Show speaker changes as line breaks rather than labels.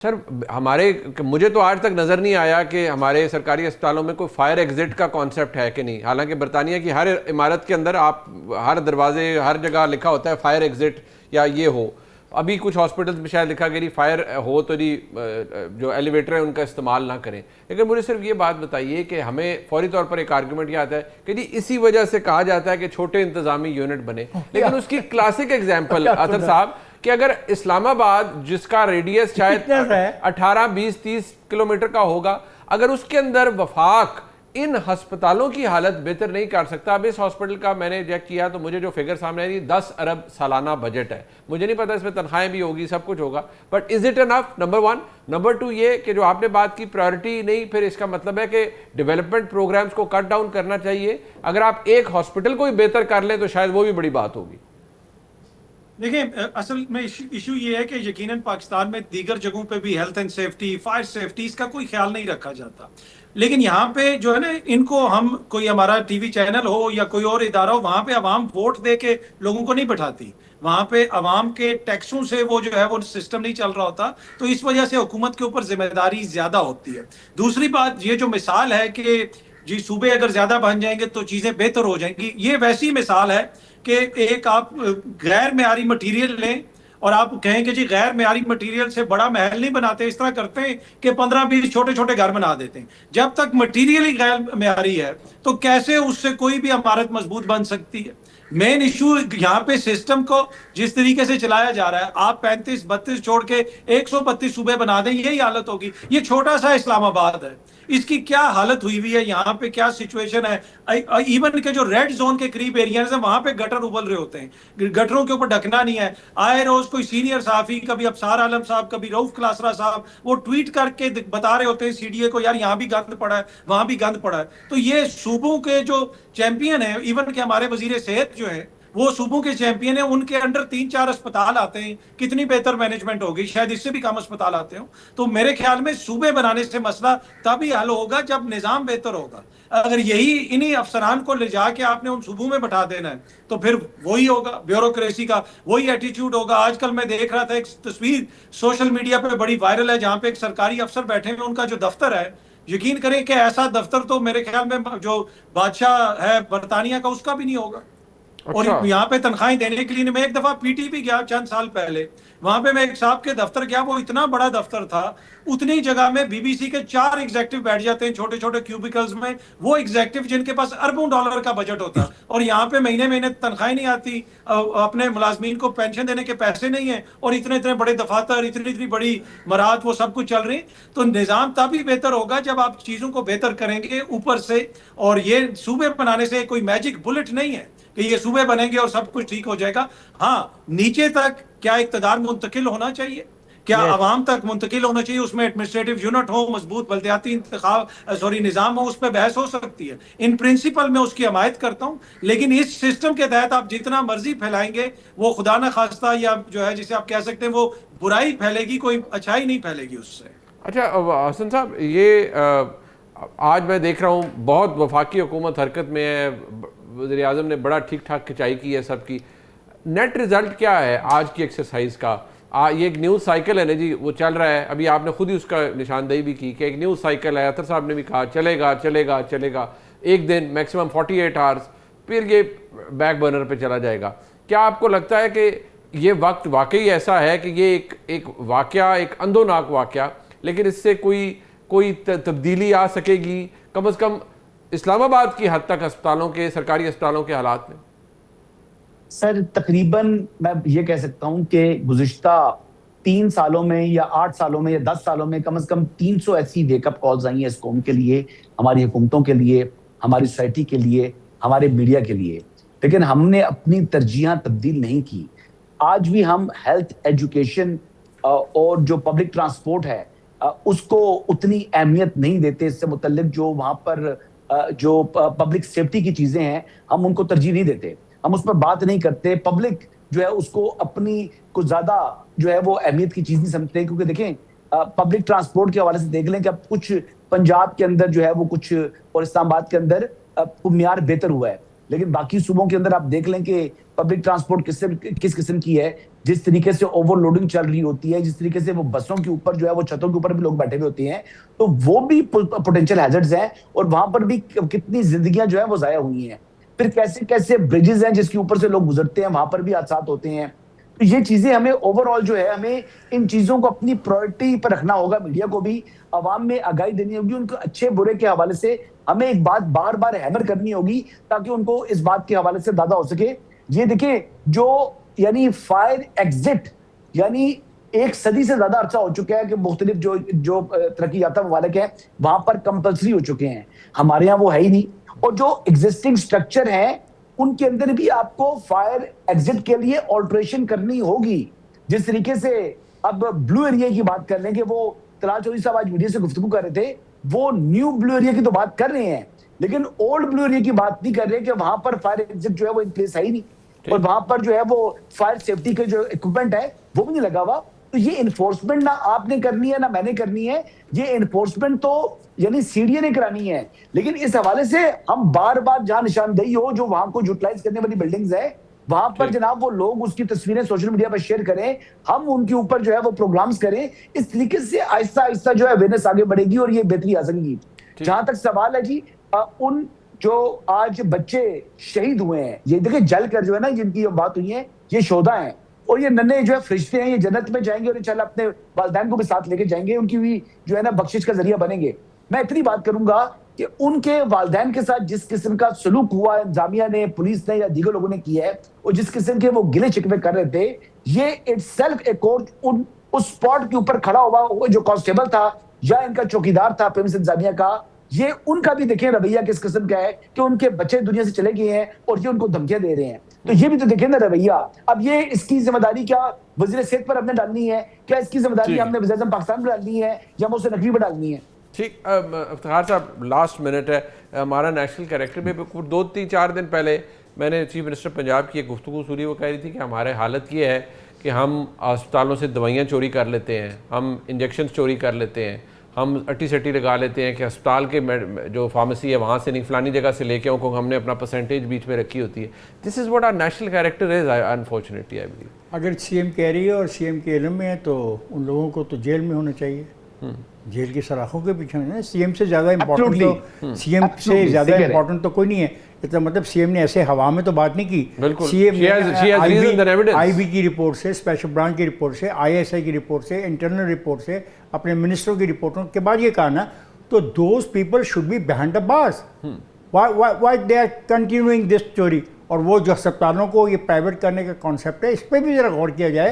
Sir मुझे तो आज तक नज़र नहीं आया कि हमारे सरकारी अस्पतालों में कोई फायर एग्जिट का कॉन्सेप्ट है कि नहीं। हालांकि बरतानिया की हर इमारत के अंदर आप हर दरवाजे हर जगह लिखा होता है फायर एग्जिट या ये हो। अभी कुछ हॉस्पिटल्स में शायद लिखा गया फायर हो तो जो एलिवेटर है उनका इस्तेमाल ना करें। लेकिन मुझे सिर्फ ये बात बताइए कि हमें फौरी तौर पर एक आर्गूमेंट ये आता है कि जी इसी वजह से कहा जाता है कि छोटे इंतजामी यूनिट बने, लेकिन उसकी क्लासिक एग्जाम्पल अतर साहब कि अगर इस्लामाबाद जिसका रेडियस शायद 18, 20, 30 किलोमीटर का होगा, अगर उसके अंदर वफाक इन अस्पतालों की हालत बेहतर नहीं कर सकता। अब इस हॉस्पिटल का मैंने चेक किया तो मुझे जो फिगर सामने आई 10 अरब सालाना बजट है। मुझे नहीं पता इसमें तनख्वाहें भी होगी, सब कुछ होगा, but is it enough? Number one. Number two ये कि जो आपने बात की प्रायोरिटी नहीं, फिर इसका मतलब है कि डेवलपमेंट प्रोग्राम्स को कट डाउन करना चाहिए। अगर आप एक हॉस्पिटल को ही बेहतर कर लें तो शायद वो भी बड़ी बात होगी।
देखिए, असल में इशू ये है कि यकीनन पाकिस्तान में दीगर जगहों पे भी health and safety, fire safety, इसका कोई ख्याल नहीं रखा जाता। लेकिन यहाँ पे जो है ना, इनको हम कोई हमारा टीवी चैनल हो या कोई और इदारा हो, वहां पे अवाम वोट दे के लोगों को नहीं बैठाती। वहां पे अवाम के टैक्सों से वो जो है वो सिस्टम नहीं चल रहा होता, तो इस वजह से हुकूमत के ऊपर जिम्मेदारी ज्यादा होती है। दूसरी बात, ये जो मिसाल है कि जी सूबे अगर ज्यादा बन जाएंगे तो चीजें बेहतर हो जाएंगी, ये वैसी मिसाल है कि एक आप गैर मेयारी मटेरियल लें और आप कहें कि जी गैर मेयारी मटेरियल से बड़ा महल नहीं बनाते, इस तरह करते हैं कि 15-20 छोटे छोटे घर बना देते हैं। जब तक मटेरियल ही गैर मेयारी है तो कैसे उससे कोई भी इमारत मजबूत बन सकती है? मेन इशू यहाँ पे सिस्टम को जिस तरीके से चलाया जा रहा है, आप 35-32 छोड़ के 132 सूबे बना दें, यही हालत होगी। ये छोटा सा इस्लामाबाद है, इसकी क्या हालत हुई हुई है, यहाँ पे क्या सिचुएशन है। इवन के जो रेड जोन के करीब एरियाज है वहां पे गटर उबल रहे होते हैं, गटरों के ऊपर ढकना नहीं है। आए रोज कोई सीनियर साफी, कभी अफसार आलम साहब, कभी रऊफ क्लासरा साहब, वो ट्वीट करके बता रहे होते हैं सीडीए को, यार यहाँ भी गंद पड़ा है, वहां भी गंद पड़ा है। तो ये सूबों के जो चैंपियन है, इवन के हमारे वजीर सेहत जो है वो सूबों के चैंपियन है, उनके अंडर 3-4 अस्पताल आते हैं। कितनी बेहतर मैनेजमेंट होगी, शायद इससे भी कम अस्पताल आते हो। तो मेरे ख्याल में सूबे बनाने से मसला तभी हल होगा जब निजाम बेहतर होगा। अगर यही इन्हीं अफसरान को ले जाके आपने उन सूबों में बैठा देना है तो फिर वही होगा, ब्यूरोक्रेसी का वही एटीट्यूड होगा। आजकल मैं देख रहा था एक तस्वीर सोशल मीडिया पे बड़ी वायरल है, जहां पे एक सरकारी अफसर बैठे हैं, उनका जो दफ्तर है, यकीन करें कि ऐसा दफ्तर तो मेरे ख्याल में जो बादशाह है बरतानिया का उसका भी नहीं होगा। और
अच्छा।
यहाँ पे तनख्वाहें देने के लिए मैं एक दफा पीटी भी गया चंद साल पहले, वहां पे मैं एक साहब के दफ्तर गया, वो इतना बड़ा दफ्तर था, उतनी जगह में बीबीसी के 4 एग्जेक्टिव बैठ जाते हैं छोटे छोटे क्यूबिकल्स में। वो एग्जेक्टिव जिनके पास अरबों डॉलर का बजट होता है, और यहाँ पे महीने महीने तनख्वाहें नहीं आती, अपने मुलाजमीन को पेंशन देने के पैसे नहीं है, और इतने इतने बड़े दफातर, इतनी इतनी बड़ी मराहत, वो सब कुछ चल रही। तो निजाम तभी बेहतर होगा जब आप चीजों को बेहतर करेंगे ऊपर से। और ये सूबे बनाने से कोई मैजिक बुलेट नहीं है कि ये सूबे बनेंगे और सब कुछ ठीक हो जाएगा। हाँ, नीचे तक क्या इक्तदार मुंतकिल होना चाहिए, क्या आवाम तक मुंतकिल होना चाहिए, उसमें एडमिनिस्ट्रेटिव यूनिट हो, मजबूत बल्दियाती निजाम हो, उस पर बहस हो सकती है। इन प्रिंसिपल में उसकी हमायत करता हूँ, लेकिन इस सिस्टम के तहत आप जितना मर्जी फैलाएंगे वो खुदा न खास्ता, या जो है जिसे आप कह सकते हैं वो बुराई फैलेगी, कोई अच्छाई नहीं फैलेगी उससे।
अच्छा हसन साहब, ये आज मैं देख रहा हूँ बहुत वफाकी हुकूमत हरकत में है, वज़ीर आज़म ने बड़ा ठीक ठाक खिंचाई की है सबकी। नेट रिजल्ट क्या है आज की एक्सरसाइज का? ये एक न्यूज़ साइकिल है ना जी, वो चल रहा है। अभी आपने खुद ही उसका निशानदेही भी की कि एक न्यूज़ साइकिल है, अतर साहब ने भी कहा चलेगा चलेगा चलेगा, एक दिन मैक्सिमम 48 आवर्स, फिर ये बैक बर्नर पे चला जाएगा। क्या आपको लगता है कि ये वक्त वाकई ऐसा है कि ये एक वाकया, एक अंधोनाक वाकया, लेकिन इससे कोई तब्दीली आ सकेगी कम से कम इस्लामाबाद की हद तक अस्पतालों के, सरकारी अस्पतालों के हालात में?
सर तकरीबन मैं ये कह सकता हूं कि गुज़िश्ता 3 सालों में या 8 सालों में या 10 सालों में कम से कम 300 ऐसी वेकअप कॉल्स आई हैं इस कौम के लिए, हमारी हुकूमतों के लिए, हमारी सोसाइटी के लिए, हमारे मीडिया के लिए। लेकिन हमने अपनी तरजीहां तब्दील नहीं की। आज भी हम हेल्थ, एजुकेशन और जो पब्लिक ट्रांसपोर्ट है उसको उतनी अहमियत नहीं देते। इससे मुतल्लिक जो वहां पर जो पब्लिक सेफ्टी की चीजें हैं, हम उनको तरजीह नहीं देते, हम उस पर बात नहीं करते। पब्लिक जो है उसको अपनी कुछ ज्यादा जो है वो अहमियत की चीज नहीं समझते। क्योंकि देखें, पब्लिक ट्रांसपोर्ट के हवाले से देख लें कि अब कुछ पंजाब के अंदर जो है वो कुछ, और इस्लामाबाद के अंदर म्यार बेहतर हुआ है, लेकिन बाकी सूबों के अंदर आप देख लें कि पब्लिक ट्रांसपोर्ट किस किस्म की है जिस तरीके से ओवरलोडिंग चल रही होती है, जिस तरीके से वो बसों के ऊपर जो है वो छतों के ऊपर भी लोग बैठे हुए होते हैं, तो वो भी पोटेंशियल हैजर्ड्स हैं और वहां पर भी कितनी जिंदगियां जो है वो जाया हुई हैं। फिर कैसे कैसे ब्रिजेस हैं जिसके ऊपर से लोग गुजरते हैं, वहां पर भी हादसा होते हैं। तो ये चीजें हमें ओवरऑल जो है हमें इन चीजों को अपनी प्रायोरिटी पर रखना होगा, मीडिया को भी आवाम में आगाही देनी होगी, उनको अच्छे बुरे के हवाले से हमें एक बात बार बार हैमर करनी होगी ताकि उनको इस बात के हवाले से दादा हो सके। ये देखिए जो यानी फायर एग्जिट यानी एक सदी से ज्यादा अर्सा हो चुका है कि मुख्तलिफ जो जो तरक्की याफ्ता ममालिक है वहां पर कंपल्सरी हो चुके हैं, हमारे यहाँ वो है ही नहीं। और जो एग्जिस्टिंग स्ट्रक्चर है उनके अंदर भी आपको फायर एग्जिट के लिए ऑल्ट्रेशन करनी होगी। जिस तरीके से अब ब्लू एरिया की बात कर लें कि वो तलाल चौधरी साहब आज मीडिया से गुफ्तगू कर रहे थे, वो न्यू ब्लू एरिया की तो बात कर रहे हैं लेकिन ओल्ड ब्लू एरिया की बात नहीं कर रहे कि वहां पर फायर एग्जिट जो है वो इन प्लेस है ही नहीं और वहां पर जो है वो फायर सेफ्टी के जो इक्विपमेंट है वो भी नहीं लगा हुआ। तो ये इन्फोर्समेंट ना आपने करनी है ना मैंने करनी है, ये इन्फोर्समेंट तो यानी सीडीए ने करानी है। लेकिन इस हवाले से हम बार बार जहां निशानदेही हो जो वहां को यूटिलाइज करने वाली बिल्डिंग्स है वहां पर जनाब वो लोग उसकी तस्वीरें सोशल मीडिया पर शेयर करें, हम उनके ऊपर जो है वो प्रोग्राम्स करें। इस तरीके से आहिस्ता आहिस्ता जो है अवेयरनेस आगे बढ़ेगी और ये बेहतरी आ सकेगी। जहां तक सवाल है जी उन जो आज बच्चे शहीद हुए हैं, ये देखिए जल कर जो है ना जिनकी बात हुई है ये शोधा है और ये नन्हे जो है फरिश्ते हैं, ये जन्नत में जाएंगे और इंशाल्लाह अपने वालिदैन को भी साथ लेके जाएंगे, उनकी भी जो है ना बख्शिश का जरिया बनेंगे। मैं इतनी बात करूंगा कि उनके वालिदैन के साथ जिस किस्म का सलूक हुआ इंतजामिया ने, पुलिस ने या दीगर लोगों ने किया है और जिस किस्म के वो गिले शिकवे कर रहे थे, ये इटसेल्फ एक और उस स्पॉट के ऊपर खड़ा हुआ जो कांस्टेबल था या इनका चौकीदार था पुलिस इंतजामिया का, ये उनका भी देखें रवैया किस किस्म का है कि उनके बच्चे दुनिया से चले गए हैं और ये उनको धमकियां दे रहे हैं। तो ये भी तो देखें ना रवैया। अब ये इसकी जिम्मेदारी क्या वजीर सेहत पर हमने डालनी है, क्या इसकी जिम्मेदारी हमने वज़ीर आज़म पाकिस्तान पर डालनी है या हम उसे नकवी पर डालनी है?
ठीक, इफ्तिखार साहब लास्ट मिनट है, हमारा नेशनल कैरेक्टर में 2-3-4 दिन पहले मैंने चीफ मिनिस्टर पंजाब की एक गुफ्तगू सुनी, वो कह रही थी कि हमारे हालत ये है कि हम अस्पतालों से दवाइयाँ चोरी कर लेते हैं, हम इंजेक्शन चोरी कर लेते हैं, हम अट्टी सट्टी लगा लेते हैं कि अस्पताल के जो फार्मेसी है वहाँ से नहीं फलानी जगह से लेके उनको हमने अपना परसेंटेज बीच में रखी होती है। This is what our national character is unfortunately I believe.
अगर सीएम कह रही है और सीएम के इल्म में है तो उन लोगों को तो जेल में होना चाहिए, जेल की सलाखों के पीछे नहीं। सीएम से ज़्यादा इम्पोर्टेंट तो सीएम से ज़्यादा इम्पोर्टेंट तो कोई नहीं है। इसका मतलब सीएम ने ऐसे हवा में तो बात नहीं की। सीएम ने आईबी की रिपोर्ट से, स्पेशल ब्रांच की रिपोर्ट से, आईएसआई की रिपोर्ट से, इंटरनल रिपोर्ट से, अपने मिनिस्टरों की रिपोर्टों के बाद ये कहा ना, तो those people should be behind the bars. Why they are continuing this story. और वो जो अस्पतालों को ये प्राइवेट करने का कॉन्सेप्ट है इस पर भी ज़रा गौर किया जाए